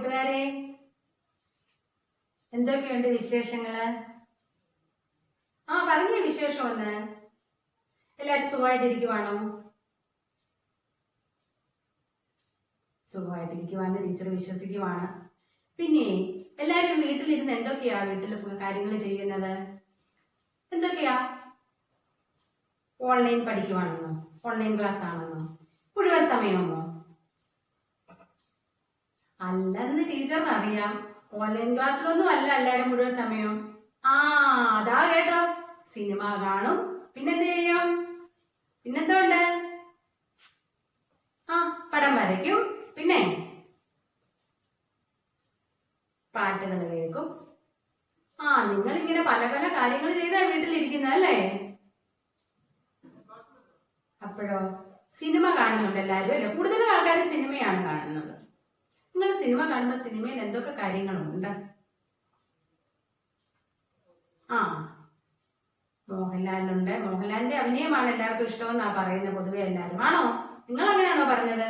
കൂട്ടുകാരെ, എന്തൊക്കെയുണ്ട് വിശേഷങ്ങള്? പറഞ്ഞ വിശേഷം ഒന്ന്. എല്ലാരും സുഖമായിട്ടിരിക്കുവാണോ? സുഖമായിട്ടിരിക്കുവാന്ന് ടീച്ചർ വിശ്വസിക്കുവാണ്. പിന്നെ എല്ലാരും വീട്ടിലിരുന്ന് എന്തൊക്കെയാ വീട്ടിൽ കാര്യങ്ങൾ ചെയ്യുന്നത്? എന്തൊക്കെയാ? ഓൺലൈൻ പഠിക്കുവാണെന്നോ? ഓൺലൈൻ ക്ലാസ് ആണെന്നോ? മുഴുവൻ സമയമോ? അല്ലെന്ന് ടീച്ചറിന് അറിയാം. ഓൺലൈൻ ക്ലാസ്സിലൊന്നും അല്ല എല്ലാരും മുഴുവൻ സമയം. അതാ കേട്ടോ, സിനിമ കാണും, പിന്നെന്ത് ചെയ്യും? പിന്നെന്തോണ്ട്? പടം വരയ്ക്കും, പിന്നെ പാട്ടുകൾ കേൾക്കും. നിങ്ങൾ ഇങ്ങനെ പല പല കാര്യങ്ങൾ ചെയ്താ വീട്ടിലിരിക്കുന്നത് അല്ലേ? അപ്പോഴോ സിനിമ കാണുന്നുണ്ട് എല്ലാരും അല്ലേ? കൂടുതലും ആൾക്കാർ സിനിമയാണ് കാണുന്നത്. നിങ്ങൾ സിനിമ കാണുമ്പോ സിനിമയിൽ എന്തൊക്കെ കാര്യങ്ങളുണ്ട്? മോഹൻലാലുണ്ട്. മോഹൻലാലിന്റെ അഭിനയമാണ് എല്ലാവർക്കും ഇഷ്ടമെന്നാ പറയുന്നത് പൊതുവെ എല്ലാരും. ആണോ? നിങ്ങൾ അങ്ങനെയാണോ പറഞ്ഞത്?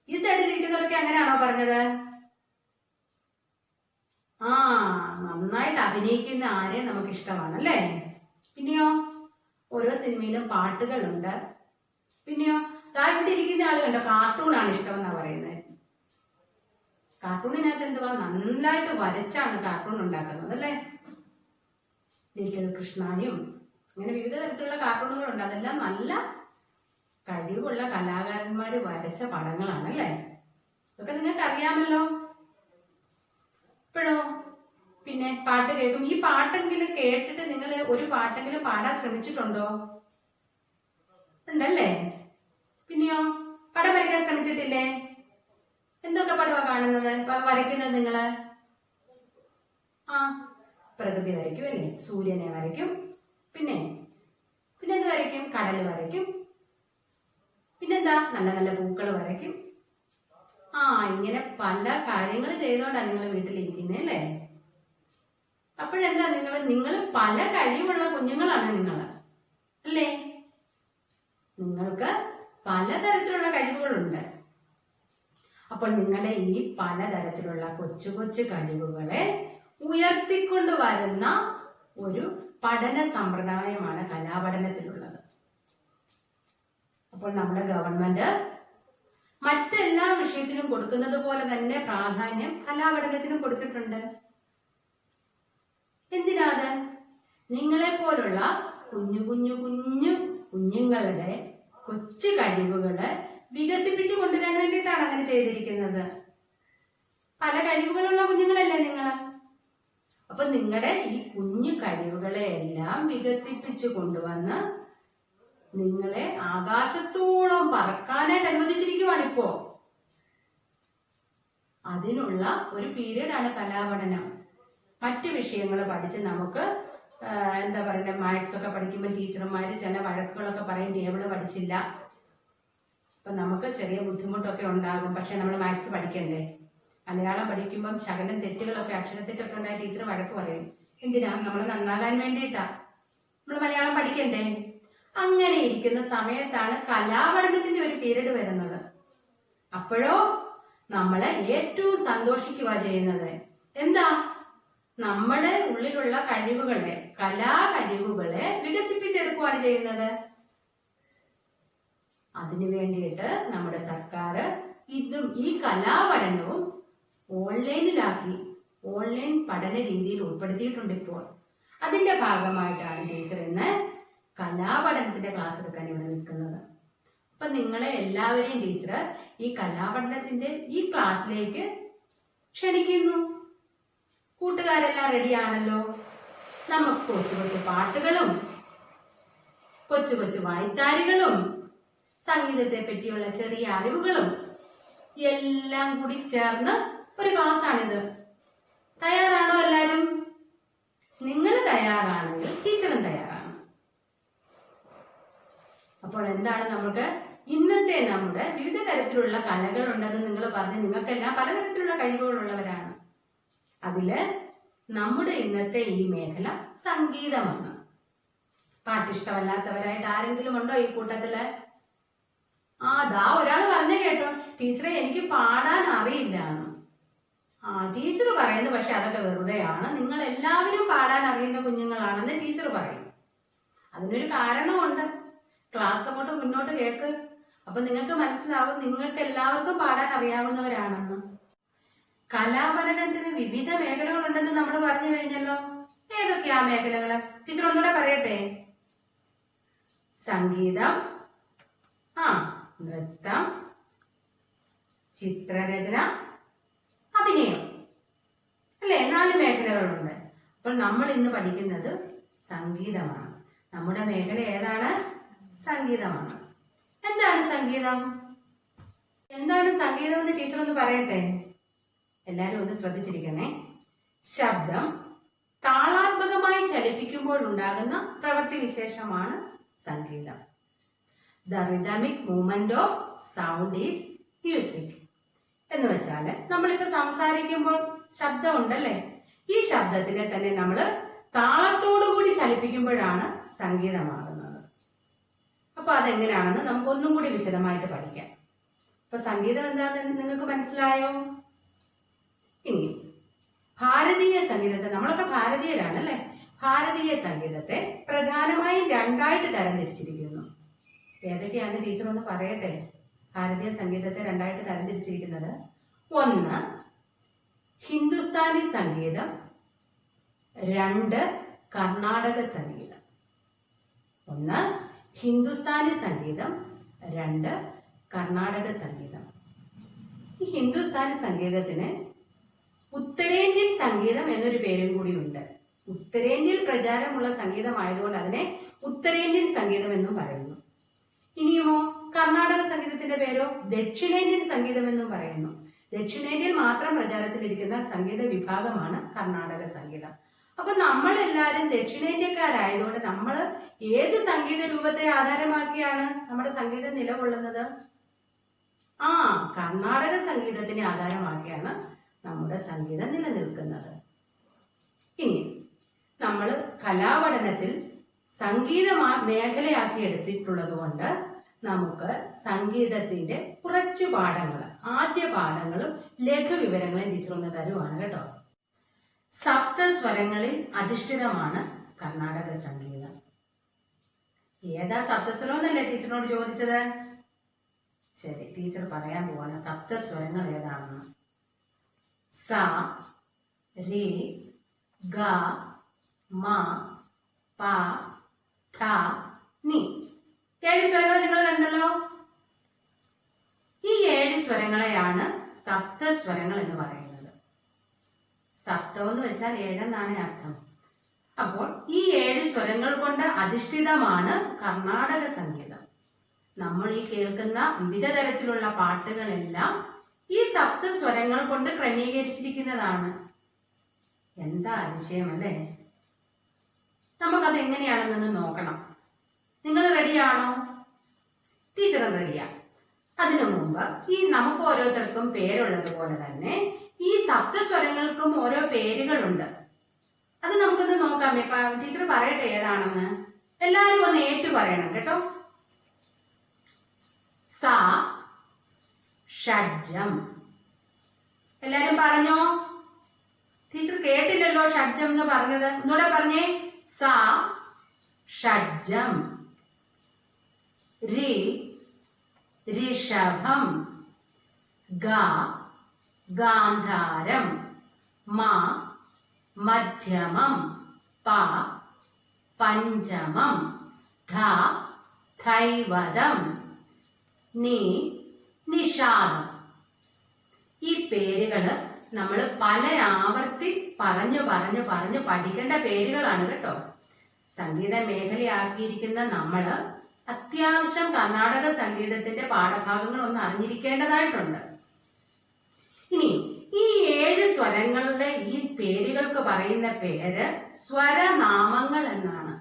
ഈ സൈഡിൽ ഇരിക്കുന്നവരൊക്കെ അങ്ങനെയാണോ പറഞ്ഞത്? നന്നായിട്ട് അഭിനയിക്കുന്ന ആരെയും നമുക്ക് ഇഷ്ടമാണ് അല്ലേ? പിന്നെയോ ഓരോ സിനിമയിലും പാട്ടുകളുണ്ട്. പിന്നെയോ ഇവിടെ ഇരിക്കുന്ന ആള് കണ്ടോ, കാർട്ടൂണാണ് ഇഷ്ടമെന്നാ പറയുന്നത്. കാർട്ടൂണിനകത്ത് എന്തുവാ, നന്നായിട്ട് വരച്ചാണ് കാർട്ടൂൺ ഉണ്ടാക്കുന്നത് അല്ലേ? ലിറ്റിൽ കൃഷ്ണനും അങ്ങനെ വിവിധ തരത്തിലുള്ള കാർട്ടൂണുകളുണ്ട്. അതെല്ലാം നല്ല കഴിവുള്ള കലാകാരന്മാര് വരച്ച പടങ്ങളാണ് അല്ലേ? ഇതൊക്കെ നിങ്ങൾക്ക് അറിയാമല്ലോ. ഇപ്പോഴോ പിന്നെ പാട്ട് കേൾക്കും. ഈ പാട്ടെങ്കിലും കേട്ടിട്ട് നിങ്ങൾ ഒരു പാട്ടെങ്കിലും പാടാൻ ശ്രമിച്ചിട്ടുണ്ടോ? ഉണ്ടല്ലേ? പിന്നെയോ പടം വരയ്ക്കാൻ ശ്രമിച്ചിട്ടില്ലേ? എന്തൊക്കെ പടമാണ് കാണുന്നത്, വരയ്ക്കുന്നത് നിങ്ങള്? പ്രകൃതി വരയ്ക്കും അല്ലേ? സൂര്യനെ വരയ്ക്കും, പിന്നെന്ത് വരയ്ക്കും? കടല് വരയ്ക്കും, പിന്നെന്താ നല്ല നല്ല പൂക്കൾ വരയ്ക്കും. ഇങ്ങനെ പല കാര്യങ്ങൾ ചെയ്തോണ്ടാ നിങ്ങൾ വീട്ടിലിരിക്കുന്നേ അല്ലേ? അപ്പോഴെന്താ നിങ്ങൾ പല കഴിവുള്ള കുഞ്ഞുങ്ങളാണ് നിങ്ങൾ അല്ലേ? നിങ്ങൾക്ക് പലതരത്തിലുള്ള കഴിവുകളുണ്ട്. അപ്പോൾ നിങ്ങളുടെ ഈ പലതരത്തിലുള്ള കൊച്ചു കൊച്ചു കഴിവുകളെ ഉയർത്തിക്കൊണ്ട് വരുന്ന ഒരു പഠന സമ്പ്രദായമാണ് കലാപഠനത്തിലുള്ളത്. അപ്പോൾ നമ്മുടെ ഗവൺമെന്റ് മറ്റെല്ലാ വിഷയത്തിനും കൊടുക്കുന്നത് പോലെ തന്നെ പ്രാധാന്യം കലാപഠനത്തിനും കൊടുത്തിട്ടുണ്ട്. എന്തിനാത്? നിങ്ങളെ പോലുള്ള കുഞ്ഞു കുഞ്ഞു കുഞ്ഞു കുഞ്ഞുങ്ങളുടെ കൊച്ചു കഴിവുകള് വികസിപ്പിച്ചു കൊണ്ടുവരാൻ വേണ്ടിയിട്ടാണ് അങ്ങനെ ചെയ്തിരിക്കുന്നത്. പല കഴിവുകളുള്ള കുഞ്ഞുങ്ങളല്ലേ നിങ്ങള്? അപ്പൊ നിങ്ങളുടെ ഈ കുഞ്ഞു കഴിവുകളെ എല്ലാം വികസിപ്പിച്ചു കൊണ്ടുവന്ന് നിങ്ങളെ ആകാശത്തോളം പറക്കാനായിട്ട് അനുവദിച്ചിരിക്കുവാണ് ഇപ്പോ. അതിനുള്ള ഒരു പീരീഡാണ് കലാപഠനം. മറ്റു വിഷയങ്ങൾ പഠിച്ച് നമുക്ക് എന്താ പറയുക, മാത്സ് ഒക്കെ പഠിക്കുമ്പോൾ ടീച്ചർമാര് ചില വഴക്കുകളൊക്കെ പറയും, ടേബിള് പഠിച്ചില്ല. അപ്പൊ നമുക്ക് ചെറിയ ബുദ്ധിമുട്ടൊക്കെ ഉണ്ടാകും. പക്ഷെ നമ്മൾ മാത്സ് പഠിക്കണ്ടേ? മലയാളം പഠിക്കുമ്പോൾ ശകലം തെറ്റുകളൊക്കെ, അക്ഷരത്തെറ്റൊക്കെ ഉണ്ടായ ടീച്ചർ വഴക്ക് പറയും. എന്തിനാ? നമ്മൾ നന്നാകാൻ വേണ്ടിയിട്ടാ. നമ്മൾ മലയാളം പഠിക്കണ്ടേ? അങ്ങനെ ഇരിക്കുന്ന സമയത്താണ് കലാപഠനത്തിന്റെ ഒരു പീരീഡ് വരുന്നത്. അപ്പോഴോ നമ്മളെ ഏറ്റവും സന്തോഷിക്കുക ചെയ്യുന്നത് എന്താ? നമ്മുടെ ഉള്ളിലുള്ള കഴിവുകളെ, കലാകഴിവുകളെ വികസിപ്പിച്ചെടുക്കുകയാണ് ചെയ്യുന്നത്. അതിനു വേണ്ടിയിട്ട് നമ്മുടെ സർക്കാർ ഈ കലാപഠനവും ഓൺലൈനിലാക്കി, ഓൺലൈൻ പഠന രീതിയിൽ ഉൾപ്പെടുത്തിയിട്ടുണ്ട് ഇപ്പോൾ. അതിന്റെ ഭാഗമായിട്ടാണ് ടീച്ചർ ഇന്ന് കലാപഠനത്തിന്റെ ക്ലാസ് എടുക്കാൻ ഇവിടെ നിൽക്കുന്നത്. അപ്പൊ നിങ്ങളെ എല്ലാവരെയും ടീച്ചർ ഈ കലാപഠനത്തിന്റെ ഈ ക്ലാസ്സിലേക്ക് ക്ഷണിക്കുന്നു. കൂട്ടുകാരെല്ലാം റെഡിയാണല്ലോ? നമുക്ക് കൊച്ചു കൊച്ചു പാട്ടുകളും കൊച്ചു കൊച്ചു വായ്ത്താരികളും സംഗീതത്തെ പറ്റിയുള്ള ചെറിയ അറിവുകളും എല്ലാം കൂടി ചേർന്ന് ഒരു ക്ലാസ്സാണിത്. തയ്യാറാണോ എല്ലാരും? നിങ്ങൾ തയ്യാറാണെങ്കിൽ ടീച്ചറും തയ്യാറാണ്. അപ്പോൾ എന്താണ്, നമുക്ക് ഇന്നത്തെ നമ്മുടെ വിവിധ തരത്തിലുള്ള കലകളുണ്ടെന്ന് നിങ്ങൾ പറഞ്ഞ് നിങ്ങൾക്കെല്ലാം പലതരത്തിലുള്ള കഴിവുകളുള്ളവരാണ്. അതില് നമ്മുടെ ഇന്നത്തെ ഈ മേഖല സംഗീതമാണ്. പാട്ടിഷ്ടമല്ലാത്തവരായിട്ട് ആരെങ്കിലും ഉണ്ടോ ഈ കൂട്ടത്തില്? ഒരാൾ പറഞ്ഞു കേട്ടോ, ടീച്ചറെ എനിക്ക് പാടാൻ അറിയില്ല. ടീച്ചർ പറയുന്നത് പക്ഷെ അതൊക്കെ വെറുതെയാണ്, നിങ്ങൾ എല്ലാവരും പാടാൻ അറിയുന്ന കുഞ്ഞുങ്ങളാണെന്ന് ടീച്ചർ പറയും. അതിനൊരു കാരണമുണ്ട്. ക്ലാസ് അങ്ങോട്ട് മുന്നോട്ട് കേൾക്ക്. അപ്പൊ നിങ്ങൾക്ക് മനസ്സിലാവും നിങ്ങൾക്ക് എല്ലാവർക്കും പാടാൻ അറിയാവുന്നവരാണെന്ന്. കലാപഠനത്തിന് വിവിധ മേഖലകളുണ്ടെന്ന് നമ്മൾ പറഞ്ഞു കഴിഞ്ഞല്ലോ. ഏതൊക്കെയാ മേഖലകള്? ടീച്ചർ ഒന്നുകൂടെ പറയട്ടെ. സംഗീതം, നൃത്തം, ചിത്രരചന, അഭിനയം, അല്ലെ? 4 മേഖലകളുണ്ട്. അപ്പോൾ നമ്മൾ ഇന്ന് പഠിക്കുന്നത് സംഗീതമാണ്. നമ്മുടെ മേഖല ഏതാണ്? സംഗീതമാണ്. എന്താണ് സംഗീതം? എന്താണ് സംഗീതം എന്ന് ടീച്ചർ ഒന്ന് പറയട്ടെ. എല്ലാരും ഒന്ന് ശ്രദ്ധിച്ചിരിക്കണേ. ശബ്ദം താളാത്മകമായി ചലിപ്പിക്കുമ്പോൾ ഉണ്ടാകുന്ന പ്രവൃത്തി വിശേഷമാണ് സംഗീതം. The rhythmic movement of sound is music. എന്ന് വെച്ചാല് നമ്മളിപ്പോ സംസാരിക്കുമ്പോൾ ശബ്ദം ഉണ്ടല്ലേ, ഈ ശബ്ദത്തിനെ തന്നെ നമ്മൾ താളത്തോടുകൂടി ചലിപ്പിക്കുമ്പോഴാണ് സംഗീതമാകുന്നത്. അപ്പൊ അതെങ്ങനെയാണെന്ന് നമുക്ക് ഒന്നും കൂടി വിശദമായിട്ട് പഠിക്കാം. അപ്പൊ സംഗീതം എന്താണെന്ന് നിങ്ങൾക്ക് മനസ്സിലായോ? ഇനി ഭാരതീയ സംഗീതത്തെ, നമ്മളൊക്കെ ഭാരതീയരാണ് അല്ലെ, ഭാരതീയ സംഗീതത്തെ പ്രധാനമായും 2ആയിട്ട് തരംതിരിച്ചിരിക്കുന്നു. ഏതൊക്കെയാണെന്ന് ടീച്ചർ ഒന്ന് പറയട്ടെ. ഭാരതീയ സംഗീതത്തെ 2ആയിട്ട് തരംതിരിച്ചിരിക്കുന്നത്: 1 ഹിന്ദുസ്ഥാനി സംഗീതം, 2 കർണാടക സംഗീതം. 1 ഹിന്ദുസ്ഥാനി സംഗീതം, 2 കർണാടക സംഗീതം. ഈ ഹിന്ദുസ്ഥാനി സംഗീതത്തിന് ഉത്തരേന്ത്യൻ സംഗീതം എന്നൊരു പേരും കൂടി ഉണ്ട്. ഉത്തരേന്ത്യയിൽ പ്രചാരമുള്ള സംഗീതമായതുകൊണ്ട് അതിനെ ഉത്തരേന്ത്യൻ സംഗീതം എന്നും പറയുന്നു. ഇനിയുമോ കർണാടക സംഗീതത്തിന്റെ പേരോ ദക്ഷിണേന്ത്യൻ സംഗീതം എന്നും പറയുന്നു. ദക്ഷിണേന്ത്യയിൽ മാത്രം പ്രചാരത്തിലിരിക്കുന്ന സംഗീത വിഭാഗമാണ് കർണാടക സംഗീതം. അപ്പൊ നമ്മളെല്ലാരും ദക്ഷിണേന്ത്യക്കാരായതുകൊണ്ട് നമ്മൾ ഏത് സംഗീത രൂപത്തെ ആധാരമാക്കിയാണ് നമ്മുടെ സംഗീതം നിലകൊള്ളുന്നത്? കർണാടക സംഗീതത്തിനെ ആധാരമാക്കിയാണ് നമ്മുടെ സംഗീതം നിലനിൽക്കുന്നത്. ഇനി നമ്മൾ കലാപഠനത്തിൽ സംഗീത മേഖലയാക്കി എടുത്തിട്ടുള്ളത് കൊണ്ട് നമുക്ക് സംഗീതത്തിന്റെ കുറച്ച് പാഠങ്ങൾ, ആദ്യ പാഠങ്ങളും ലഘുവിവരങ്ങളും ടീച്ചർ ഒന്ന് തരുവാണ് കേട്ടോ. സപ്തസ്വരങ്ങളിൽ അധിഷ്ഠിതമാണ് കർണാടക സംഗീതം. ഏതാ സപ്തസ്വരം എന്നല്ലേ ടീച്ചറിനോട് ചോദിച്ചത്? ശരി, ടീച്ചർ പറയാൻ പോവാണ് സപ്തസ്വരങ്ങൾ ഏതാണെന്ന്. സ, രി, ഗ, മ, പ, ധ, നി. 7 സ്വരങ്ങൾ നിങ്ങൾ കണ്ടല്ലോ. ഈ 7 സ്വരങ്ങളെയാണ് സപ്തസ്വരങ്ങൾ എന്ന് പറയുന്നത്. സപ്തം എന്ന് വെച്ചാൽ 7 എന്നാണ് അർത്ഥം. അപ്പോൾ ഈ 7 സ്വരങ്ങൾ കൊണ്ട് അധിഷ്ഠിതമാണ് കർണാടക സംഗീതം. നമ്മൾ ഈ കേൾക്കുന്ന വിവിധ തരത്തിലുള്ള പാട്ടുകളെല്ലാം ഈ സപ്തസ്വരങ്ങൾ കൊണ്ട് ക്രമീകരിച്ചിരിക്കുന്നതാണ്. എന്താ അതിശയം അല്ലേ? നമുക്കത് എങ്ങനെയാണെന്നൊന്ന് നോക്കണം. നിങ്ങൾ റെഡിയാണോ? ടീച്ചർ റെഡിയാ. അതിനു മുമ്പ് ഈ നമുക്ക് ഓരോരുത്തർക്കും പേരുള്ളത് പോലെ തന്നെ ഈ സപ്തസ്വരങ്ങൾക്കും ഓരോ പേരുകളുണ്ട്. അത് നമുക്കൊന്ന് നോക്കാം. ടീച്ചർ പറയട്ടെ ഏതാണെന്ന്. എല്ലാവരും ഒന്ന് ഏറ്റു പറയണം കേട്ടോ. സ, ഷഡ്ജം. എല്ലാരും പറഞ്ഞോ? ടീച്ചർ കേട്ടില്ലല്ലോ ഷഡ്ജം എന്ന് പറഞ്ഞത്. ഒന്നുകൂടെ പറഞ്ഞേ. സ, ഷഡ്ജം. രി, ഋഷഭം. ഗ, ഗാന്ധാരം. മ, മധ്യമം. പ, പഞ്ചമം. ധ, ധൈവതം. നി, നിഷാദം. ഈ പേരുകള് നമ്മൾ പല ആവർത്തി പറഞ്ഞു പഠിക്കേണ്ട പേരുകളാണ് കേട്ടോ. സംഗീത മേഖലയാക്കിയിരിക്കുന്ന നമ്മള് അത്യാവശ്യം കർണാടക സംഗീതത്തിന്റെ പാഠഭാഗങ്ങൾ ഒന്ന് അറിഞ്ഞിരിക്കേണ്ടതായിട്ടുണ്ട്. ഇനി ഈ 7 സ്വരങ്ങളുടെ ഈ പേരുകൾക്ക് പറയുന്ന പേര് സ്വരനാമങ്ങൾ എന്നാണ്.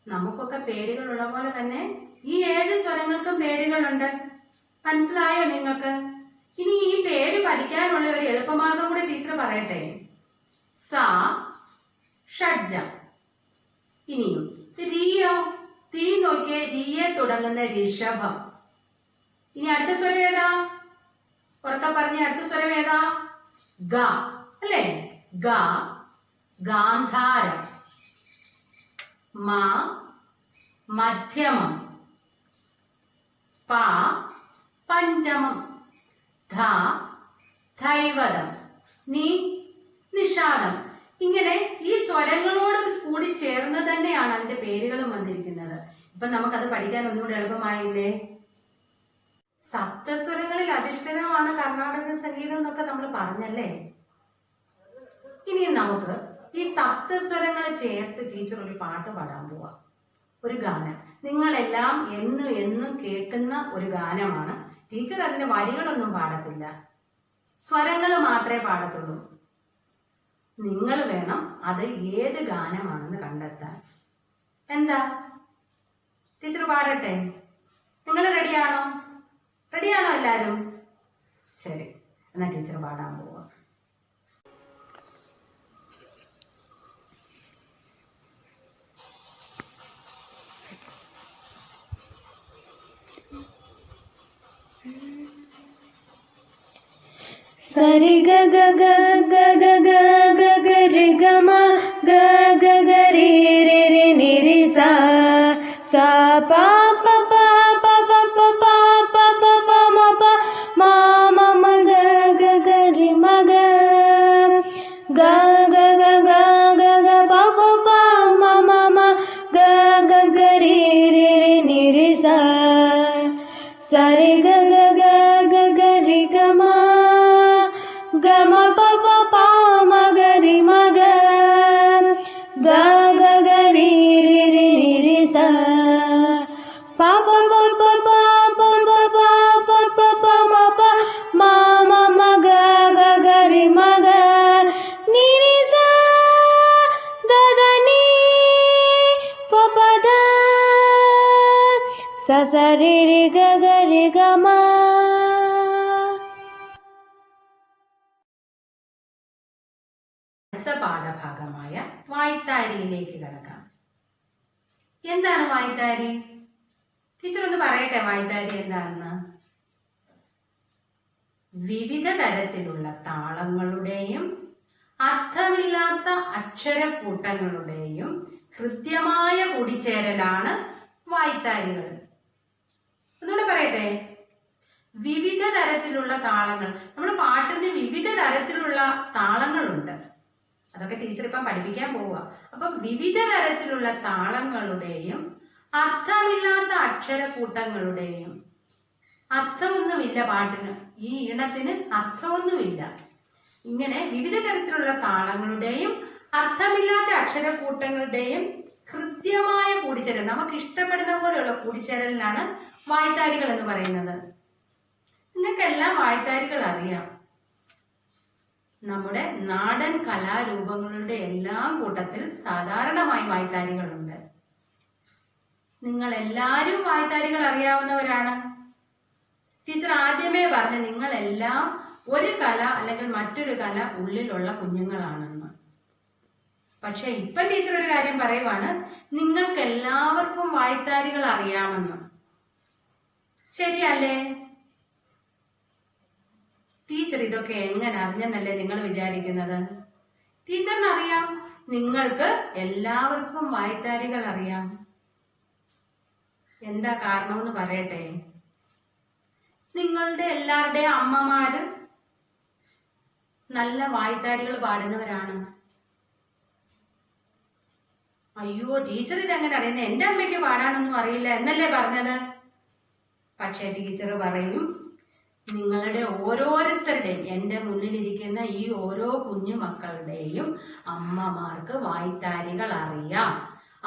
നമുക്കൊക്കെ പേരുകളുള്ള പോലെ തന്നെ ഈ 7 സ്വരങ്ങൾക്കും പേരുകളുണ്ട്. മനസ്സിലായോ നിങ്ങൾക്ക്? ഇനി ഈ പേര് പഠിക്കാനുള്ള ഒരു എളുപ്പമാർഗം കൂടി ടീച്ചർ പറയട്ടെ. സ, ഷഡ്ജം. ഇനിയും റിയോ, തീ നോക്കിയേ, റിയെ തുടങ്ങുന്ന ഋഷഭം. ഇനി അടുത്ത സ്വരം ഏതാ? ഉറക്കെ പറഞ്ഞ അടുത്ത സ്വരം ഏതാ? ഗ അല്ലേ? ഗ ഗാന്ധാരം. മ മധ്യമം. പ പഞ്ചമം. ധ ധൈവതം. നി നിഷാദം. ഇങ്ങനെ ഈ സ്വരങ്ങളോട് കൂടി ചേർന്ന് തന്നെയാണ് അതിന്റെ പേരുകളും വന്നിരിക്കുന്നത്. ഇപ്പൊ നമുക്കത് പഠിക്കാൻ ഒന്നുകൂടി എളുപ്പമായില്ലേ? സപ്തസ്വരങ്ങളിൽ അധിഷ്ഠിതമാണ് കർണാടക സംഗീതം എന്നൊക്കെ നമ്മൾ പറഞ്ഞല്ലേ. ഇനി നമുക്ക് ഈ സപ്തസ്വരങ്ങൾ ചേർത്ത് ടീച്ചർ ഒരു പാട്ട് പാടാൻ പോവാ. ഒരു ഗാനം നിങ്ങളെല്ലാം എന്നും എന്നും കേൾക്കുന്ന ഒരു ഗാനമാണ്. ടീച്ചർ അതിന്റെ വരികളൊന്നും പാടത്തില്ല, സ്വരങ്ങൾ മാത്രമേ പാടത്തുള്ളൂ. നിങ്ങൾ വേണം അത് ഏത് ഗാനമാണെന്ന് കണ്ടെത്താൻ. എന്താ ടീച്ചർ പാടട്ടെ? നിങ്ങൾ റെഡിയാണോ? റെഡിയാണോ എല്ലാരും? ശരി, എന്നാ ടീച്ചർ പാടാൻ പോവാ. സരി ഗ ഗ ഗ ഗ ഗ ഗ ഗ ഗ രി ഗ മ ഗ ഗ ഗ രി രി രി നി രി സ സ പ പ പ പ പ പ പ പ പ പ മ പ മ മ മ ഗ ഗ ഗ രി മ ഗ ഗ ഗ ഗ ഗ ഗ ഗ പ പ പ മ മ മ ഗ ഗ ഗ രി രി രി നി രി സ സരി ഗ ഗ ഗ ഗ ഗ രി ഗ മ ഗ മ പ പ പ മ ഗ രി മ ഗ ഗ ഗ ഗ രി രി രി നി രി സ പ പ പ പ പ പ പ പ പ പ മ പ മ മ മ ഗ ഗ ഗ രി മ ഗ നി രി സ ദ ദ നി പ പ ദ സ സ രി രി ഗ ഗ രി ഗ മ. അടുത്ത പാഠഭാഗമായ വായ്ത്താരിയിലേക്ക് കടക്കാം. എന്താണ് വായ്ത്താരി? ടീച്ചർ ഒന്ന് പറയട്ടെ വായ്ത്താരി എന്താണെന്ന്. വിവിധ തരത്തിലുള്ള താളങ്ങളുടെയും അർത്ഥമില്ലാത്ത അക്ഷരക്കൂട്ടങ്ങളുടെയും കൃത്യമായ കൂടിച്ചേരലാണ് വായ്ത്താരികൾ. ഒന്നുകൂടെ പറയട്ടെ. വിവിധ തരത്തിലുള്ള താളങ്ങൾ. നമ്മുടെ പാട്ടിന് വിവിധ തരത്തിലുള്ള താളങ്ങളുണ്ട്. അതൊക്കെ ടീച്ചർ ഇപ്പം പഠിപ്പിക്കാൻ പോവുക. അപ്പൊ വിവിധ തരത്തിലുള്ള താളങ്ങളുടെയും അർത്ഥമില്ലാത്ത അക്ഷരക്കൂട്ടങ്ങളുടെയും. അർത്ഥമൊന്നുമില്ല പാട്ടിന്, ഈ ഈണത്തിന് അർത്ഥമൊന്നുമില്ല. ഇങ്ങനെ വിവിധ തരത്തിലുള്ള താളങ്ങളുടെയും അർത്ഥമില്ലാത്ത അക്ഷരക്കൂട്ടങ്ങളുടെയും കൃത്യമായ കൂടിച്ചേരൽ, നമുക്ക് ഇഷ്ടപ്പെടുന്ന പോലെയുള്ള കൂടിച്ചേരലിനാണ് വായ്ത്താരികൾ എന്ന് പറയുന്നത്. നിങ്ങൾക്കെല്ലാം വായ്ത്താരികൾ അറിയാം. നമ്മുടെ നാടൻ കലാരൂപങ്ങളുടെ എല്ലാം കൂട്ടത്തിൽ സാധാരണമായി വായ്ത്താരികളുണ്ട്. നിങ്ങൾ എല്ലാവരും വായ്ത്താരികൾ അറിയാവുന്നവരാണ്. ടീച്ചർ ആദ്യമേ പറഞ്ഞു നിങ്ങളെല്ലാം ഒരു കല അല്ലെങ്കിൽ മറ്റൊരു കല ഉള്ളിലുള്ള കുഞ്ഞുങ്ങളാണെന്ന്. പക്ഷെ ഇപ്പം ടീച്ചർ ഒരു കാര്യം പറയുവാണ്, നിങ്ങൾക്ക് എല്ലാവർക്കും വായ്ത്താരികൾ അറിയാമെന്ന്. ശരിയല്ലേ? ടീച്ചർ ഇതൊക്കെ എങ്ങനെ അറിഞ്ഞെന്നല്ലേ നിങ്ങൾ വിചാരിക്കുന്നത്? ടീച്ചറിന് അറിയാം, നിങ്ങൾക്ക് എല്ലാവർക്കും വായ്ത്താരികൾ അറിയാം. എന്താ കാരണമെന്ന് പറയട്ടെ. നിങ്ങളുടെ എല്ലാവരുടെയും അമ്മമാര് നല്ല വായ്ത്താരികൾ പാടുന്നവരാണ്. അയ്യോ ടീച്ചർ ഇതെങ്ങനെ അറിയുന്നത്? എന്റെ അമ്മയ്ക്ക് പാടാനൊന്നും അറിയില്ല എന്നല്ലേ പറഞ്ഞത്. പക്ഷെ ടീച്ചർ പറയും, നിങ്ങളുടെ ഓരോരുത്തരുടെയും, എന്റെ മുന്നിലിരിക്കുന്ന ഈ ഓരോ കുഞ്ഞു മക്കളുടെയും അമ്മമാർക്ക് വായ്ത്താരികൾ അറിയാം.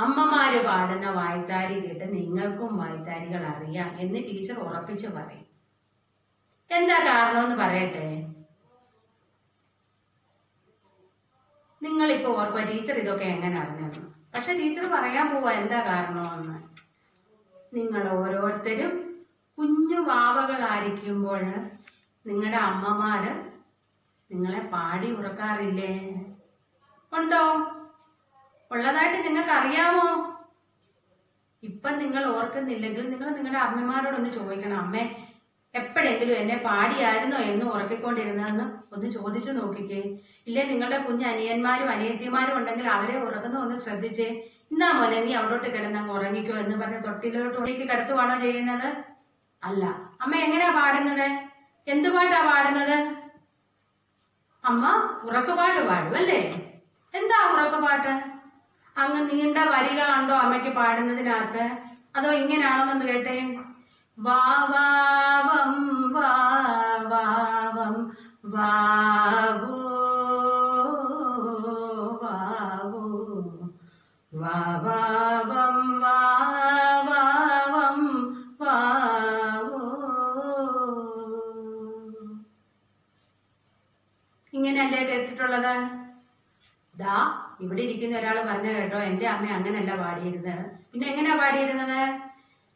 അമ്മമാര് പാടുന്ന വായ്ത്താരി കേട്ട് നിങ്ങൾക്കും വായ്ത്താരികൾ അറിയാം എന്ന് ടീച്ചർ ഉറപ്പിച്ചു പറയും. എന്താ കാരണമെന്ന് പറയട്ടെ. നിങ്ങളിപ്പോ ഓർക്കുക ടീച്ചർ ഇതൊക്കെ എങ്ങനെ അറിഞ്ഞു. പക്ഷെ ടീച്ചർ പറയാൻ പോവാ എന്താ കാരണമെന്ന്. നിങ്ങൾ ഓരോരുത്തരും കുഞ്ഞു വാവകളായിരിക്കുമ്പോൾ നിങ്ങളുടെ അമ്മമാര് നിങ്ങളെ പാടി ഉറക്കാറില്ലേ? ഉണ്ടോ? ഉള്ളതായിട്ട് നിങ്ങൾക്ക് അറിയാമോ? ഇപ്പം നിങ്ങൾ ഓർക്കുന്നില്ലെങ്കിൽ നിങ്ങൾ നിങ്ങളുടെ അമ്മമാരോടൊന്ന് ചോദിക്കണം, അമ്മേ എപ്പോഴെങ്കിലും എന്നെ പാടിയായിരുന്നോ എന്ന് ഉറക്കിക്കൊണ്ടിരുന്നതെന്ന് ഒന്ന് ചോദിച്ചു നോക്കിക്കേ. ഇല്ലേ നിങ്ങളുടെ കുഞ്ഞ് അനിയന്മാരും അനിയത്തിമാരും ഉണ്ടെങ്കിൽ അവരെ ഉറക്കുന്ന ഒന്ന് ശ്രദ്ധിച്ചേ. ഇന്നാ മോനെ നീ അവിടോട്ട് കിടന്നങ്ങ് ഉറങ്ങിക്കോ എന്ന് പറഞ്ഞ് തൊട്ടിലോട്ട് കിടത്തുവാണോ ചെയ്യുന്നത്? അല്ല. അമ്മ എങ്ങനെയാ പാടുന്നത്? എന്ത് പാട്ടാ പാടുന്നത്? അമ്മ ഉറക്കുപാട്ട് പാടും അല്ലേ? എന്താ ഉറക്കുപാട്ട്? അങ്ങ് നീണ്ട വരികളാണോ അമ്മയ്ക്ക് പാടുന്നതിനകത്ത്? അതോ ഇങ്ങനെയാണോന്ന് കേട്ടേ. വാവാവം വാവാവം വാവോ വാവോ വാവാവം വാവാവം വാവോ. ഇങ്ങനെയല്ലേ കേട്ടിട്ടുള്ളത്? ദാ ഇവിടെ ഇരിക്കുന്ന ഒരാൾ പറഞ്ഞു കേട്ടോ, എന്റെ അമ്മ അങ്ങനല്ല പാടിയിരുന്നത്. പിന്നെ എങ്ങനെയാ പാടിയിരുന്നത്?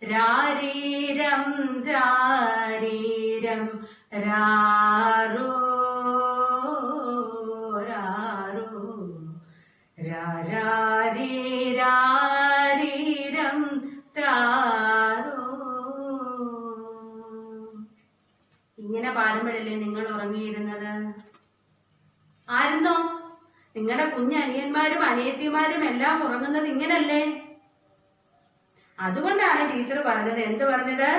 രാരീരം രാരീരം രാരോ രാരോ രാരീരാരീരം രാരോ. ഇങ്ങനെ പാടുമ്പോഴല്ലേ നിങ്ങൾ ഉറങ്ങിയിരുന്നത്? ആയിരുന്നോ? നിങ്ങളുടെ കുഞ്ഞനിയന്മാരും അനിയത്തിമാരും എല്ലാം ഉറങ്ങുന്നത് ഇങ്ങനല്ലേ? അതുകൊണ്ടാണ് ടീച്ചർ പറഞ്ഞത്. എന്ത് പറഞ്ഞത്?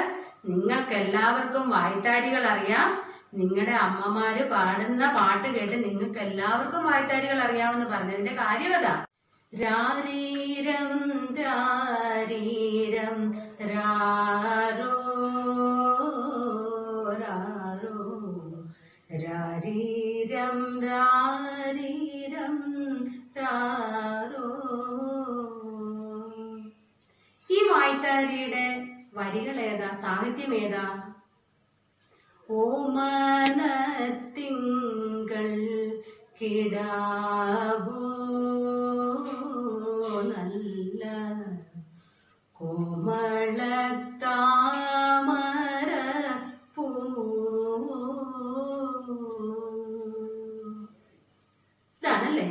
നിങ്ങൾക്ക് എല്ലാവർക്കും വായ്ത്താരികൾ അറിയാം. നിങ്ങളുടെ അമ്മമാര് പാടുന്ന പാട്ട് കേട്ട് നിങ്ങൾക്ക് എല്ലാവർക്കും വായ്ത്താരികൾ അറിയാമെന്ന് പറഞ്ഞതിന്റെ കാര്യം അതാ. രാരീരം രാരീരം രാരോ രാരോ രാരീരം രാരീരം രാരോ. ഈ വായ്ത്താരിയുടെ വരികൾ ഏതാ? സാഹിത്യം ഏതാ? ഓമനത്തിങ്കൾ കിടാവോ നല്ല കോമളത്താമര പൂ. ഇതാണല്ലേ.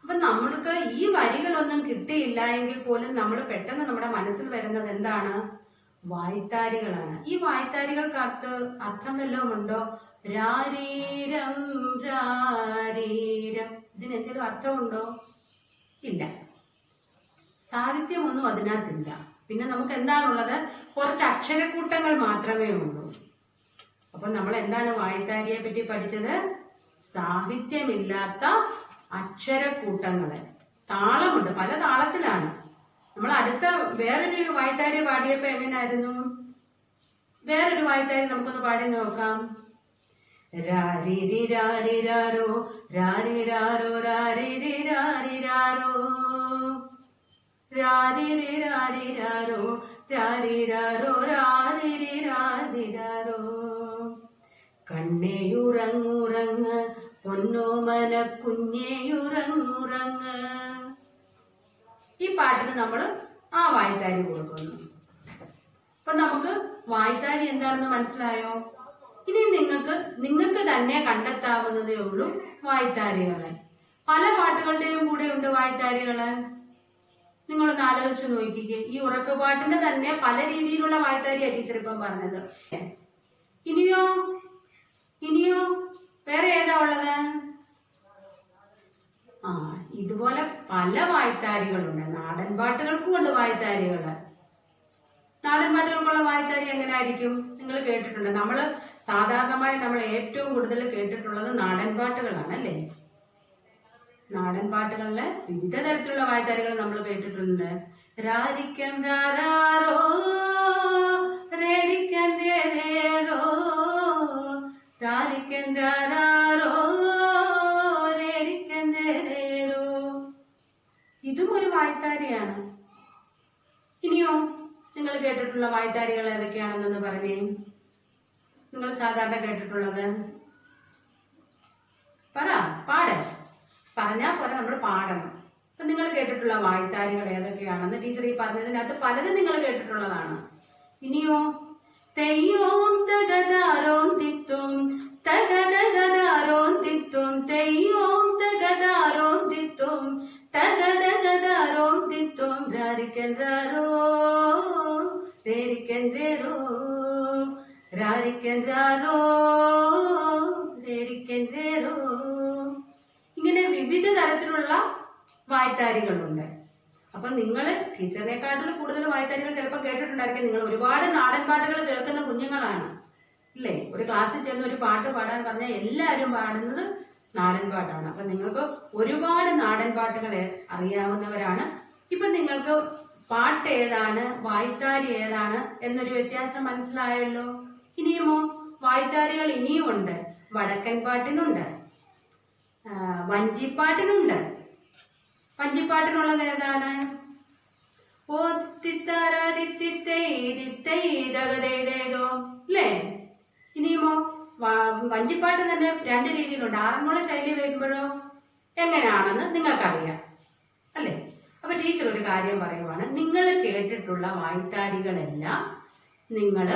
അപ്പൊ നമ്മൾക്ക് ഈ വരികളൊന്നും കിട്ടിയില്ല എങ്കിൽ പോലും നമ്മൾ പെട്ടെന്ന് നമ്മുടെ മനസ്സിൽ വരുന്നത് എന്താണ്? വായ്ത്താരികളാണ്. ഈ വായ്ത്താരികൾക്കകത്ത് അർത്ഥം വല്ലതും ഉണ്ടോ? രാരീരം രാരീരം ഇതിനെന്തെങ്കിലും അർത്ഥമുണ്ടോ? ഇല്ല. സാഹിത്യമൊന്നും അതിനകത്തില്ല. പിന്നെ നമുക്ക് എന്താണുള്ളത്? കുറച്ച് അക്ഷരക്കൂട്ടങ്ങൾ മാത്രമേ ഉള്ളൂ. അപ്പൊ നമ്മൾ എന്താണ് വായ്ത്താരിയെ പറ്റി പഠിച്ചത്? സാഹിത്യമില്ലാത്ത അക്ഷരക്കൂട്ടങ്ങള്. താളമുണ്ട്, പല താളത്തിലാണ്. നമ്മൾ അടുത്ത വേറൊരു വായ്ത്താരി പാടിയപ്പോ എങ്ങനെയായിരുന്നു? വേറൊരു വായ്ത്താരി നമുക്കൊന്ന് പാടി നോക്കാം. രാരിരി രാരിരാരോ രാരിരാരോ രാരിരി രാരിരാരോ രാരിരി രാരിരാരോ രാരിരാരോ രാരിരി രാരിരാരോ. കണ്ണേയുറങ്ങുറങ്ങ് പൊന്നോമന കുഞ്ഞേയുറങ്ങുറങ്ങ്. ഈ പാട്ടിന് നമ്മൾ ആ വായ്ത്താരി കൊടുക്കുന്നു. അപ്പൊ നമുക്ക് വായ്ത്താരി എന്താണെന്ന് മനസ്സിലായോ? ഇനി നിങ്ങൾക്ക് തന്നെ കണ്ടെത്താവുന്നതേ ഉള്ളൂ വായ്ത്താരികളെ. പല പാട്ടുകളുടെയും കൂടെ ഉണ്ട് വായ്ത്താരികള്. നിങ്ങളൊന്ന് ആലോചിച്ച് നോക്കിക്കേ. ഈ ഉറക്കപ്പാട്ടിന്റെ തന്നെ പല രീതിയിലുള്ള വായ്ത്താരിയാണ് ടീച്ചർ ഇപ്പം പറഞ്ഞത്. ഇനിയോ വേറെ ഏതാ ഉള്ളത്? ഇതുപോലെ പല വായ്ത്താരികളുണ്ട്. നാടൻ പാട്ടുകൾക്കും ഉണ്ട് വായ്ത്താരികള്. നാടൻ പാട്ടുകൾക്കുള്ള വായ്ത്താരി എങ്ങനെ ആയിരിക്കും? നിങ്ങൾ കേട്ടിട്ടുണ്ട്. സാധാരണമായി നമ്മൾ ഏറ്റവും കൂടുതൽ കേട്ടിട്ടുള്ളത് നാടൻ പാട്ടുകളാണ് അല്ലേ? നാടൻ പാട്ടുകളിലെ വിവിധ തരത്തിലുള്ള വായ്ത്താരികൾ നമ്മൾ കേട്ടിട്ടുണ്ട്. രാരിക്കൻ രാരോ രേരിക്കൻ രേരോ രാരിക്കൻ രാരോ രേരിക്കൻ രേരോ. ഇതും ഒരു വായ്ത്താരിയാണ്. ഇനിയോ നിങ്ങൾ കേട്ടിട്ടുള്ള വായ്ത്താരികൾ ഏതൊക്കെയാണെന്നൊന്ന് പറഞ്ഞേ. നിങ്ങൾ സാധാരണ കേട്ടിട്ടുള്ളത് പറഞ്ഞാ പോലെ നമ്മൾ പാടണം. അപ്പൊ നിങ്ങൾ കേട്ടിട്ടുള്ള വായ്ത്താരികൾ ഏതൊക്കെയാണെന്ന് ടീച്ചർ ഈ പറഞ്ഞതിനകത്ത് പലതും നിങ്ങൾ കേട്ടിട്ടുള്ളതാണ്. ഇനിയോ തെയ്യോം തകതാരോം തിത്തും തകതകതാരോം തിത്തും തെയ്യോം തകതാരോം തിത്തും തകതകതാരോം തിത്തും രാരിക്കൻ രാരോ രേരിക്കൻ രേരോ രാരിക്കോ രേരിക്കോ. ഇങ്ങനെ വിവിധ തരത്തിലുള്ള വായ്ത്താരികളുണ്ട്. അപ്പൊ നിങ്ങൾ ടീച്ചറിനെക്കാട്ടിലും കൂടുതൽ വായ്ത്താരികൾ ചിലപ്പോൾ കേട്ടിട്ടുണ്ടായിരിക്കും. നിങ്ങൾ ഒരുപാട് നാടൻ പാട്ടുകൾ കേൾക്കുന്ന കുഞ്ഞുങ്ങളാണ് ഇല്ലേ? ഒരു ക്ലാസ്സിൽ ചെന്ന് ഒരു പാട്ട് പാടാൻ പറഞ്ഞാൽ എല്ലാവരും പാടുന്നത് നാടൻ പാട്ടാണ്. അപ്പൊ നിങ്ങൾക്ക് ഒരുപാട് നാടൻ പാട്ടുകൾ അറിയാവുന്നവരാണ്. ഇപ്പൊ നിങ്ങൾക്ക് പാട്ട് ഏതാണ്, വായ്ത്താരി ഏതാണ് എന്നൊരു വ്യത്യാസം മനസ്സിലായല്ലോ. ഇനിയുമോ വായ്ത്താരികൾ ഇനിയും ഉണ്ട്. വടക്കൻ പാട്ടിനുണ്ട്, വഞ്ചിപ്പാട്ടിനുണ്ട്. വഞ്ചിപ്പാട്ടിനുള്ളത് ഏതാണ്? അല്ലേ? ഇനിയുമോ വഞ്ചിപ്പാട്ട് തന്നെ രണ്ട് രീതിയിലുണ്ട്. ആറന്മുള ശൈലി വരുമ്പോഴോ എങ്ങനെയാണെന്ന് നിങ്ങൾക്കറിയാം അല്ലേ? അപ്പൊ ടീച്ചർ ഒരു കാര്യം പറയുവാണ്. നിങ്ങൾ കേട്ടിട്ടുള്ള വായ്ത്താരികളെല്ലാം നിങ്ങൾ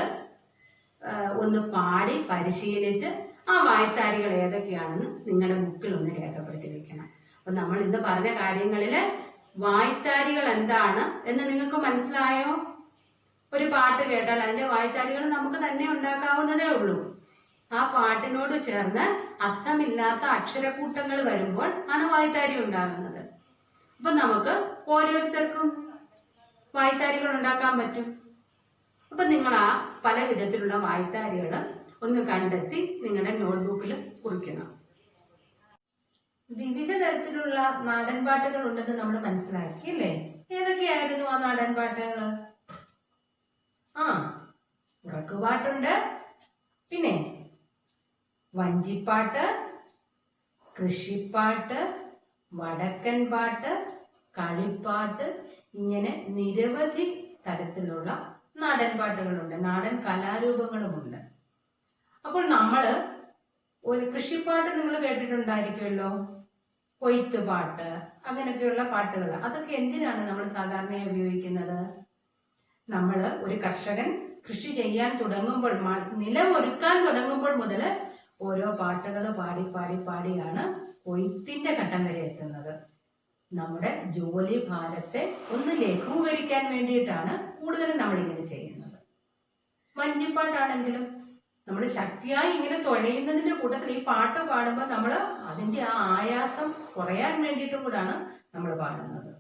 ഒന്ന് പാടി പരിശീലിച്ച് ആ വായ്ത്താരികൾ ഏതൊക്കെയാണെന്ന് നിങ്ങളുടെ ബുക്കിൽ ഒന്ന് രേഖപ്പെടുത്തി വെക്കണം. അപ്പൊ നമ്മൾ ഇന്ന് പറഞ്ഞ കാര്യങ്ങളില് വായ്ത്താരികൾ എന്താണ് എന്ന് നിങ്ങൾക്ക് മനസ്സിലായോ? ഒരു പാട്ട് കേട്ടാൽ അതിന്റെ വായ്ത്താരികൾ നമുക്ക് തന്നെ ഉണ്ടാക്കാവുന്നതേ ഉള്ളൂ. ആ പാട്ടിനോട് ചേർന്ന് അർത്ഥമില്ലാത്ത അക്ഷരക്കൂട്ടങ്ങൾ വരുമ്പോൾ ആണ് വായ്ത്താരി ഉണ്ടാകുന്നത്. അപ്പൊ നമുക്ക് ഓരോരുത്തർക്കും വായ്ത്താരികൾ ഉണ്ടാക്കാൻ പറ്റും. അപ്പൊ നിങ്ങൾ ആ പല വിധത്തിലുള്ള വായ്ത്താരികൾ ഒന്ന് കണ്ടെത്തി നിങ്ങളുടെ നോട്ട്ബുക്കിൽ കുറിക്കണം. വിവിധ തരത്തിലുള്ള നാടൻ പാട്ടുകൾ ഉണ്ടെന്ന് നമ്മൾ മനസ്സിലാക്കി അല്ലേ? ഏതൊക്കെയായിരുന്നു ആ നാടൻ പാട്ടുകൾ? ഉറക്കുപാട്ടുണ്ട്, പിന്നെ വഞ്ചിപ്പാട്ട്, കൃഷിപ്പാട്ട്, വടക്കൻ പാട്ട്, കളിപ്പാട്ട്, ഇങ്ങനെ നിരവധി തരത്തിലുള്ള നാടൻ പാട്ടുകളുണ്ട്. നാടൻ കലാരൂപങ്ങളുമുണ്ട്. അപ്പോൾ നമ്മള് ഒരു കൃഷിപ്പാട്ട് നിങ്ങൾ കേട്ടിട്ടുണ്ടായിരിക്കുമല്ലോ. കൊയ്ത്തുപാട്ട്, അങ്ങനെയൊക്കെയുള്ള പാട്ടുകൾ. അതൊക്കെ എന്തിനാണ് നമ്മൾ സാധാരണയായി ഉപയോഗിക്കുന്നത്? നമ്മൾ ഒരു കർഷകൻ കൃഷി ചെയ്യാൻ തുടങ്ങുമ്പോൾ, നിലമൊരുക്കാൻ തുടങ്ങുമ്പോൾ മുതൽ ഓരോ പാട്ടുകൾ പാടി പാടി പാടിയാണ് കൊയ്ത്തിന്റെ ഘട്ടം വരെ എത്തുന്നത്. നമ്മുടെ ജോലി ഭാരത്തെ ഒന്ന് ലഘൂകരിക്കാൻ വേണ്ടിയിട്ടാണ് കൂടുതലും നമ്മളിങ്ങനെ ചെയ്യുന്നത്. വഞ്ചിപ്പാട്ടാണെങ്കിലും നമ്മൾ ശക്തിയായി ഇങ്ങനെ തുഴയുന്നതിന്റെ കൂട്ടത്തിൽ ഈ പാട്ട് പാടുമ്പോൾ നമ്മൾ അതിന്റെ ആ ആയാസം കുറയാൻ വേണ്ടിയിട്ടും കൂടാണ് നമ്മൾ പാടുന്നത്.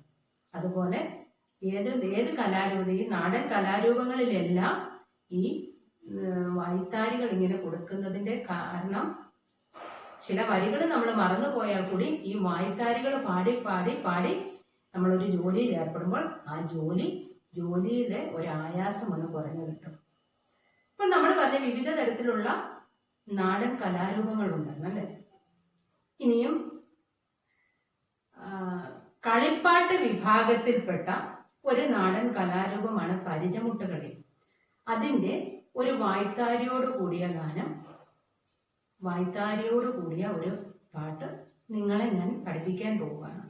അതുപോലെ ഏത് കലാരൂപം, ഈ നാടൻ കലാരൂപങ്ങളിലെല്ലാം ഈ വായ്ത്താരികൾ ഇങ്ങനെ കൊടുക്കുന്നതിന്റെ കാരണം ചില വരികൾ നമ്മൾ മറന്നുപോയാൽ കൂടി ഈ വായ്ത്താരികൾ പാടി പാടി പാടി നമ്മളൊരു ജോലിയിൽ ഏർപ്പെടുമ്പോൾ ആ ജോലിയിലെ ഒരു ആയാസം ഒന്ന് കുറഞ്ഞു കിട്ടും. ഇപ്പൊ നമ്മൾ പറഞ്ഞ വിവിധ തരത്തിലുള്ള നാടൻ കലാരൂപങ്ങളുണ്ടെന്ന് അല്ലെ? ഇനിയും കളിപ്പാട്ട് വിഭാഗത്തിൽപ്പെട്ട ഒരു നാടൻ കലാരൂപമാണ് പരിചമുട്ടുകളി. അതിന്റെ ഒരു വായ്ത്താരിയോട് കൂടിയ ഗാനം, വായ്ത്താരിയോട് കൂടിയ ഒരു പാട്ട് നിങ്ങളെ ഞാൻ പഠിപ്പിക്കാൻ പോവുകയാണ്.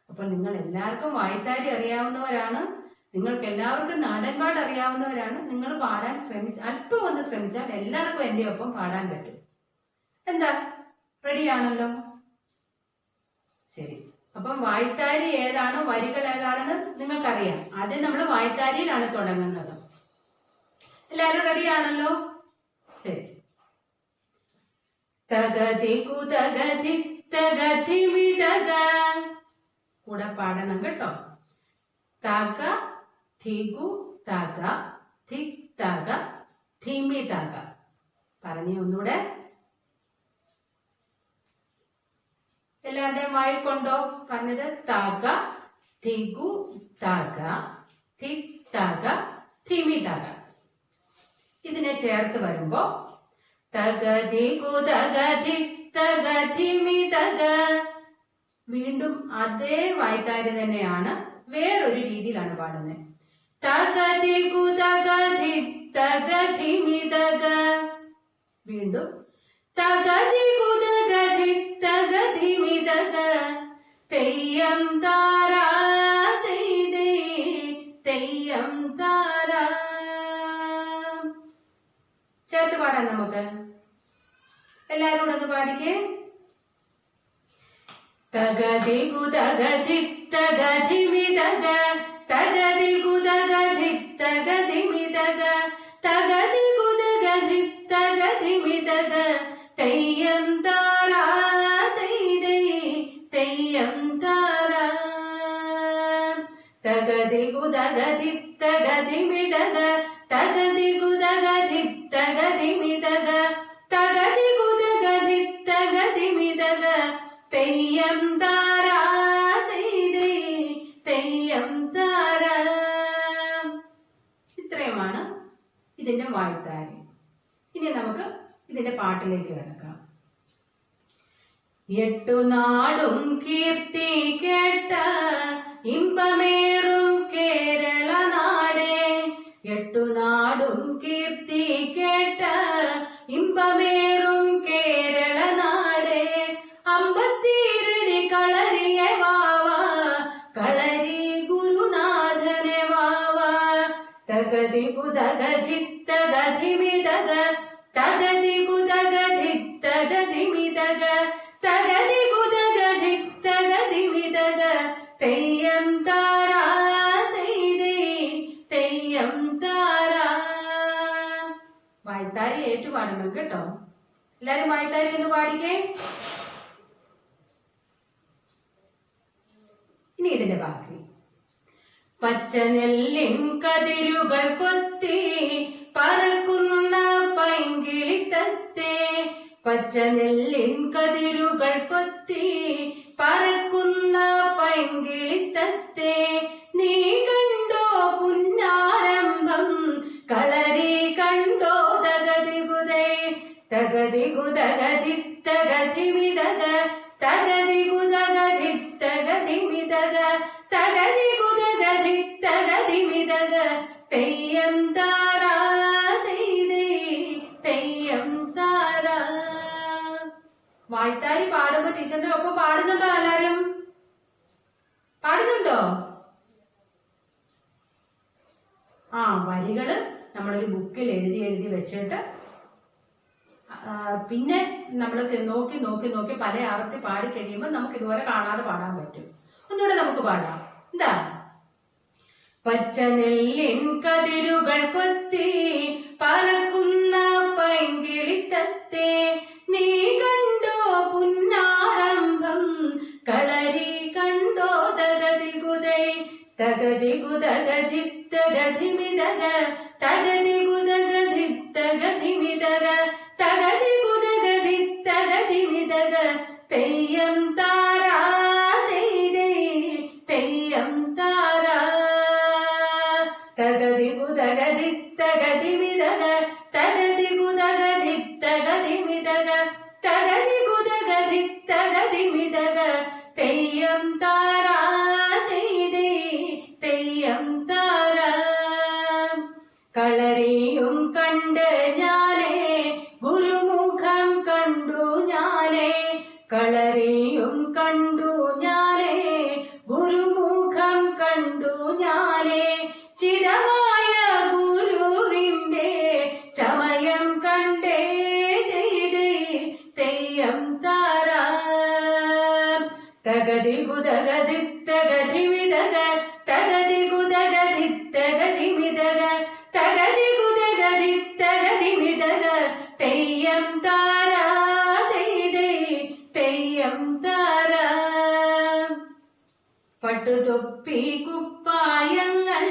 അപ്പോൾ നിങ്ങൾ എല്ലാവർക്കും വായ്ത്താരി അറിയാവുന്നവരാണ്, നിങ്ങൾക്ക് എല്ലാവർക്കും നാടൻ പാട്ട് അറിയാവുന്നവരാണ്. നിങ്ങൾ പാടാൻ അല്പം ഒന്ന് ശ്രമിച്ചാൽ എല്ലാവർക്കും എൻ്റെ ഒപ്പം പാടാൻ പറ്റും. എന്താ, റെഡിയാണല്ലോ? ശരി. അപ്പം വായ്ത്താരി ഏതാണ്, വരികൾ ഏതാണെന്ന് നിങ്ങൾക്കറിയാം. ആദ്യം നമ്മൾ വായ്ത്താരിയിലാണ് തുടങ്ങുന്നത്. എല്ലാവരും റെഡിയാണല്ലോ? ശരി. തഗതി കുതഗതി തഗതി വിതഗ, കൂടെ പാടണം കേട്ടോ. തഗ ധിഗു തഗ ധിക് തഗ ധിമി തഗ. പറഞ്ഞേ ഒന്നുകൂടെ. എല്ലാവരുടെയും വായിൽ കൊണ്ടോ പറഞ്ഞത്? തഗ ധിഗു തഗ ധിക് തഗ ധിമി തഗ. ഇതിനെ ചേർത്ത് വരുമ്പോ തഗതി കുതഗതി തഗതി മിതഗ. വീണ്ടും അതേ വായ്ത്താരി തന്നെയാണ്, വേറൊരു രീതിയിലാണ് പാടുന്നത്. തഗതി കുതഗതി തഗതി മിതഗ. വീണ്ടും തഗതി കുതഗതി തഗതി മിതഗ. തെയ്യം താര തെയ്യം താര. ചേർത്ത് പാടാം നമുക്ക്. എല്ലാരും കൂടെ ഒന്ന് പാടിക്കേ. തഗതി കുതഗതി തഗതി മിതഗ തഗതി കുതഗതി തഗതി മിതഗ തഗതി കുതഗതി കുതക ധിത്തക ധിമിതക തകതി കുതക ധിത്തക ധിമിതക തകതി കുതക ധിത്തക ധിമിതക തെയ്യം താരാ തെയ്യം താരാ. ഇത്രയുമാണ് ഇതിന്റെ വായ്ത്താരി. ഇനി നമുക്ക് ഇതിന്റെ പാട്ടിലേക്ക് കിടക്കാം. എട്ടുനാടും കീർത്തി കേട്ട ഇമ്പമേറും കേരള നാടേ, എട്ടുനാടും കീർത്തി കേട്ട ഇമ്പമേറും കേരള നാടേ, അമ്പത്തിരടി കളരിയ വാവ കളരി ഗുരുനാഥനെ വാവ തകതി കുതക ധിത്തക ധിമിതക തകതി കുതക ധിത്തക ധിമിതക തകതി കുതക ധിത്തക ധിമിതക തെയ്യം താരാ തെയ്യം താരാ. വായ്ത്താരി ഏറ്റുപാടണം കേട്ടോ. എല്ലാരും വായ്ത്താരി ഒന്ന് പാടിക്കേ. ഇനി ഇതിന്റെ ബാക്കി. പച്ചനെല്ലിൻ കതിരുകൾ കൊത്തി പറക്കുന്ന പൈങ്കിളിത്തത്തെ, പച്ചനെല്ലിൻ കതിരുകൾ കൊത്തി പറക്കുന്ന പൈങ്കിളിത്തത്തെ, നീ കണ്ടോ പുന്നാരംഭം കളരി കണ്ടോ തകതി കുതേ, തകതി കുതക ധിത്തക ധിമിതക തകതി കുതക ധിത്തക ധിമിതക തകതി കുതക ധിത്തക ധിമിതക തെയ്യം താരാ തെയ്യം താരാ. വായ്ത്താരി പാടുമ്പോ ടീച്ചറിന്റെ ഒപ്പം പാടുന്നുണ്ടോ? എല്ലാരും പാടുന്നുണ്ടോ? ആ വരികള് നമ്മളൊരു ബുക്കിൽ എഴുതി എഴുതി വെച്ചിട്ട് പിന്നെ നമ്മൾ നോക്കി നോക്കി നോക്കി പല ആവർത്തി പാടി കഴിയുമ്പോൾ നമുക്ക് ഇതുപോലെ കാണാതെ പാടാൻ പറ്റും. ഒന്നുകൂടെ നമുക്ക് പാടാം. എന്താ? പച്ചനെല്ലിൻ കതിരുകൾ കൊത്തി പറക്കുന്ന പൈങ്കിളിത്തത്തെ, നീ കണ്ടോ പുന്നാരംഭം കളരി കണ്ടോ തകതി കുതൈ, തകതി കുതക ധിത്തക ധിമിതക തകതി കുതക ധിത്തക ധിമിതക തകതി കുതക ധിത്തക ധിമിതക തെയ്യം താരാ തെയ്യം താരാ. തകതി കുതക ധിത്തക ധിമിതക തകതി കുതക ധിത്തക ധിമിതക തകതി കുതക ധിത്തക ധിമിതക തെയ്യം താരാ തെയ്യം താരാ. കളരിയും കണ്ട് ഞാനേ ഗുരുമുഖം കണ്ടു ഞാനേ, കളരിയും കണ്ടു ഞാനേ ഗുരുമുഖം കണ്ടു ഞാനേ, ചിരമായ ഗുരുവിന്റെ ചമയം കണ്ടേ തെയ്യം താരാ. തകതി കുതക ധിത്തക ധിമിതക തകതി കുതക ധിത്തക ധിമിതക തകതി കുതക ധിത്തക ധിമിതക തെയ്യം താരാ തെയ്യം താരാ. പട്ടുതൊപ്പി കുപ്പായങ്ങൾ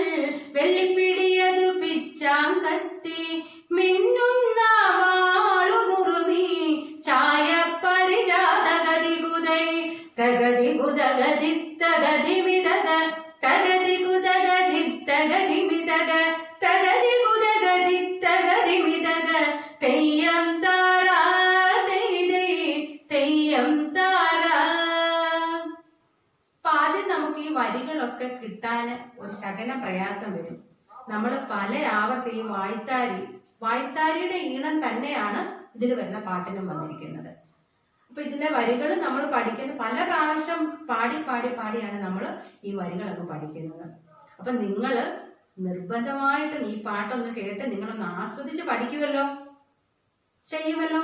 വെള്ളിപ്പിടിയതു പിച്ചാങ്കത്തി, മിന്നുന്ന വാളുമുറുമി ചായപ്പരിജാ തകതി കുതൈ, തകതി കുതക ധിത്തക ധിമിതക തകതി കുതക ധിത്തക ധിമിതക തകതി കുതക ധിത്തക ധിമിതക തെയ്യം താരാ തെയ്യം താരാ. അപ്പൊ ആദ്യം നമുക്ക് ഈ വരികളൊക്കെ കിട്ടാൻ ഒരു ശകല പ്രയാസം വരും. നമ്മൾ പല ആവർത്തിയും വായ്ത്താരിയുടെ ഈണം തന്നെയാണ് ഇതിൽ വരുന്ന പാട്ടിനും വന്നിരിക്കുന്നത്. അപ്പൊ ഇതിന്റെ വരികൾ നമ്മൾ പഠിക്കുന്ന പല പ്രാവശ്യം പാടിയാണ് നമ്മൾ ഈ വരികളൊക്കെ പഠിക്കുന്നത്. അപ്പൊ നിങ്ങൾ നിർബന്ധമായിട്ടും ഈ പാട്ടൊന്ന് കേട്ട് നിങ്ങളൊന്ന് ആസ്വദിച്ച് പഠിക്കുമല്ലോ, ചെയ്യുമല്ലോ.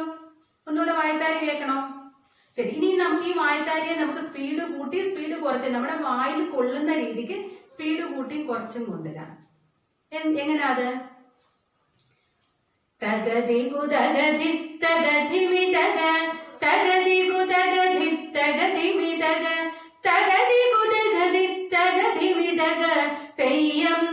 ഒന്നുകൂടെ വായ്ത്താരി കേൾക്കണോ? ശരി. ഇനി നമുക്ക് ഈ വായ്ത്താരിയെ നമുക്ക് സ്പീഡ് കൂട്ടി സ്പീഡ് കുറച്ച് നമ്മുടെ വായിൽ കൊള്ളുന്ന രീതിക്ക് സ്പീഡ് കൂട്ടി കുറച്ചും കൊണ്ടുവരാം. എങ്ങനാ അത്? തകതി കുതക ധിത്തക ധിമിതക തകതി കുതക ധിത്തക ധിമിതക തകതി കുതക ധിത്തക ധിമിതക തെയ്യം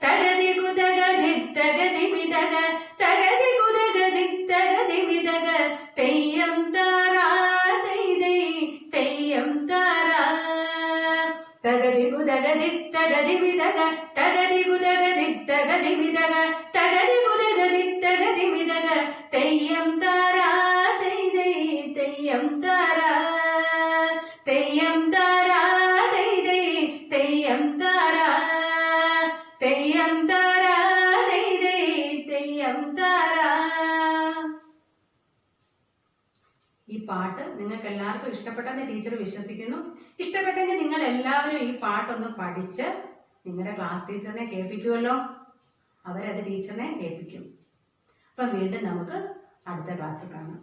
തകതി കുതക ധിത്തകതി മിതക തകതി കുതക ധിത്തകതി മിതക തെയ്യം താരാ തെയ്തൈ തെയ്യം താരാ തകതി കുതക ധിത്തകതി മിതക തകതി കുതക ധിത്തകതി മിതക തകതി കുതക ധിത്തകതി മിതക തെയ്യം താരാ തെയ്തൈ തെയ്യം താരാ തെയ്യം താരാ തെയ്തൈ തെയ്യം താരാ തെയ്യം താരാ തെയ്തൈ തെയ്യം താരാ. ഈ പാട്ട് നിങ്ങൾക്ക് എല്ലാവർക്കും ഇഷ്ടപ്പെട്ടെന്ന് ടീച്ചർ വിശ്വസിക്കുന്നു. ഇഷ്ടപ്പെട്ടെങ്കിൽ നിങ്ങൾ എല്ലാവരും ഈ പാട്ടൊന്ന് പഠിച്ച് നിങ്ങളുടെ ക്ലാസ് ടീച്ചറിനെ കേൾപ്പിക്കുമല്ലോ. അവരത് ടീച്ചറിനെ കേൾപ്പിക്കും. അപ്പം വീണ്ടും നമുക്ക് അടുത്ത ക്ലാസ്സിൽ കാണാം.